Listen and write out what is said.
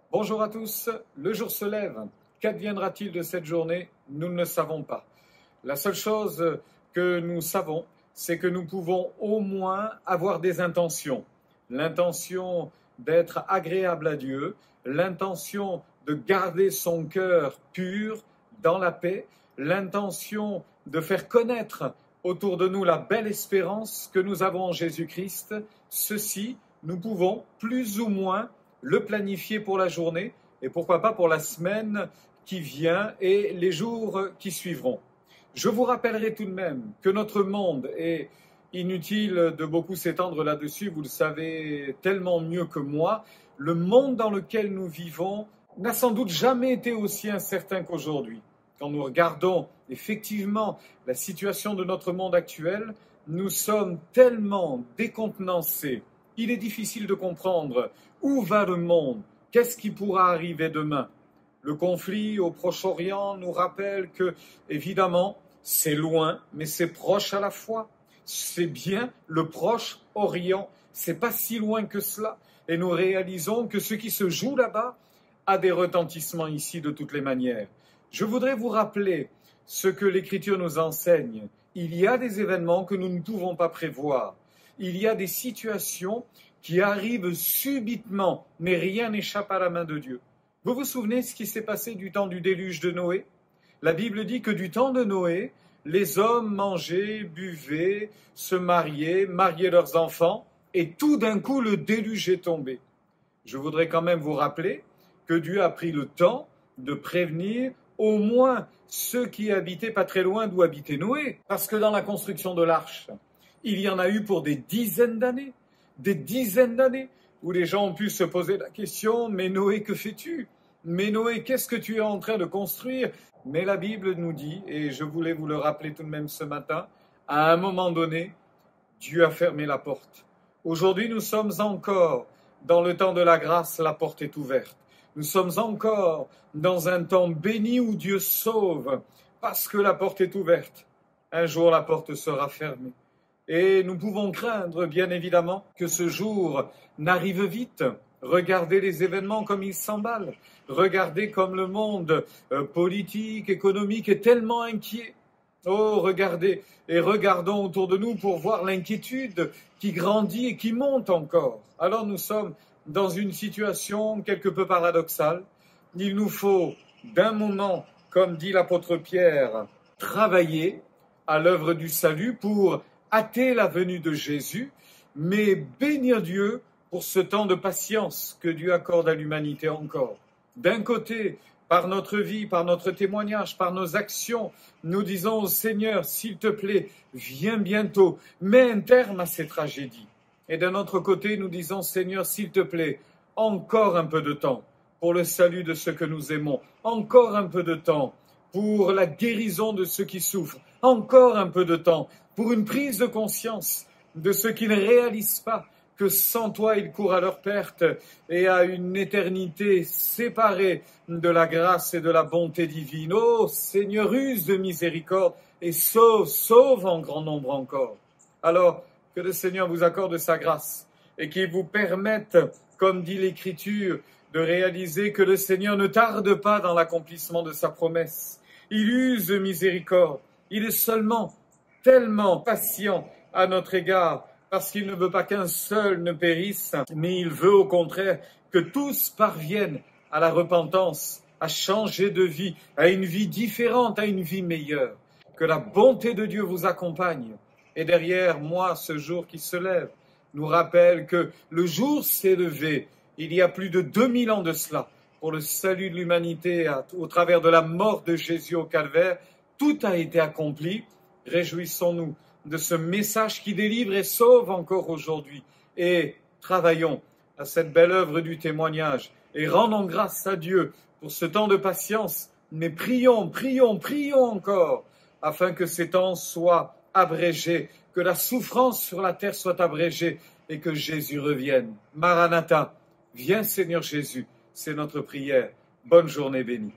Bonjour à tous, le jour se lève. Qu'adviendra-t-il de cette journée? Nous ne le savons pas. La seule chose que nous savons, c'est que nous pouvons au moins avoir des intentions. L'intention d'être agréable à Dieu, l'intention de garder son cœur pur dans la paix, l'intention de faire connaître autour de nous la belle espérance que nous avons en Jésus-Christ. Ceci, nous pouvons plus ou moins le planifier pour la journée et pourquoi pas pour la semaine qui vient et les jours qui suivront. Je vous rappellerai tout de même que notre monde est inutile de beaucoup s'étendre là-dessus, vous le savez tellement mieux que moi. Le monde dans lequel nous vivons n'a sans doute jamais été aussi incertain qu'aujourd'hui. Quand nous regardons effectivement la situation de notre monde actuel, nous sommes tellement décontenancés. Il est difficile de comprendre où va le monde, qu'est-ce qui pourra arriver demain. Le conflit au Proche-Orient nous rappelle que, évidemment, c'est loin, mais c'est proche à la fois. C'est bien le Proche-Orient, c'est pas si loin que cela. Et nous réalisons que ce qui se joue là-bas a des retentissements ici de toutes les manières. Je voudrais vous rappeler ce que l'Écriture nous enseigne. Il y a des événements que nous ne pouvons pas prévoir. Il y a des situations qui arrivent subitement, mais rien n'échappe à la main de Dieu. Vous vous souvenez ce qui s'est passé du temps du déluge de Noé? La Bible dit que du temps de Noé, les hommes mangeaient, buvaient, se mariaient leurs enfants, et tout d'un coup le déluge est tombé. Je voudrais quand même vous rappeler que Dieu a pris le temps de prévenir au moins ceux qui habitaient pas très loin d'où habitait Noé. Parce que dans la construction de l'arche, il y en a eu pour des dizaines d'années, où les gens ont pu se poser la question, mais Noé, que fais-tu? Mais Noé, qu'est-ce que tu es en train de construire? Mais la Bible nous dit, et je voulais vous le rappeler tout de même ce matin, à un moment donné, Dieu a fermé la porte. Aujourd'hui, nous sommes encore dans le temps de la grâce, la porte est ouverte. Nous sommes encore dans un temps béni où Dieu sauve, parce que la porte est ouverte. Un jour, la porte sera fermée. Et nous pouvons craindre, bien évidemment, que ce jour n'arrive vite. Regardez les événements comme ils s'emballent. Regardez comme le monde politique, économique est tellement inquiet. Oh, regardez et regardons autour de nous pour voir l'inquiétude qui grandit et qui monte encore. Alors nous sommes dans une situation quelque peu paradoxale. Il nous faut, d'un moment, comme dit l'apôtre Pierre, travailler à l'œuvre du salut pour hâter la venue de Jésus, mais bénir Dieu pour ce temps de patience que Dieu accorde à l'humanité encore. D'un côté, par notre vie, par notre témoignage, par nos actions, nous disons au Seigneur, s'il te plaît, viens bientôt, mets un terme à ces tragédies. Et d'un autre côté, nous disons, Seigneur, s'il te plaît, encore un peu de temps pour le salut de ceux que nous aimons, encore un peu de temps pour la guérison de ceux qui souffrent, encore un peu de temps pour une prise de conscience de ceux qui ne réalisent pas que sans toi, ils courent à leur perte et à une éternité séparée de la grâce et de la bonté divine. Oh Seigneur, use de miséricorde et sauve en grand nombre encore. Alors, que le Seigneur vous accorde sa grâce et qu'il vous permette, comme dit l'Écriture, de réaliser que le Seigneur ne tarde pas dans l'accomplissement de sa promesse. Il use de miséricorde. Il est seulement tellement patient à notre égard, parce qu'il ne veut pas qu'un seul ne périsse, mais il veut au contraire que tous parviennent à la repentance, à changer de vie, à une vie différente, à une vie meilleure. Que la bonté de Dieu vous accompagne. Et derrière moi, ce jour qui se lève nous rappelle que le jour s'est levé il y a plus de 2000 ans de cela, pour le salut de l'humanité au travers de la mort de Jésus au calvaire. Tout a été accompli. Réjouissons-nous de ce message qui délivre et sauve encore aujourd'hui. Et travaillons à cette belle œuvre du témoignage et rendons grâce à Dieu pour ce temps de patience. Mais prions encore afin que ces temps soient abrégés, que la souffrance sur la terre soit abrégée et que Jésus revienne. Maranatha, viens Seigneur Jésus, c'est notre prière. Bonne journée bénie.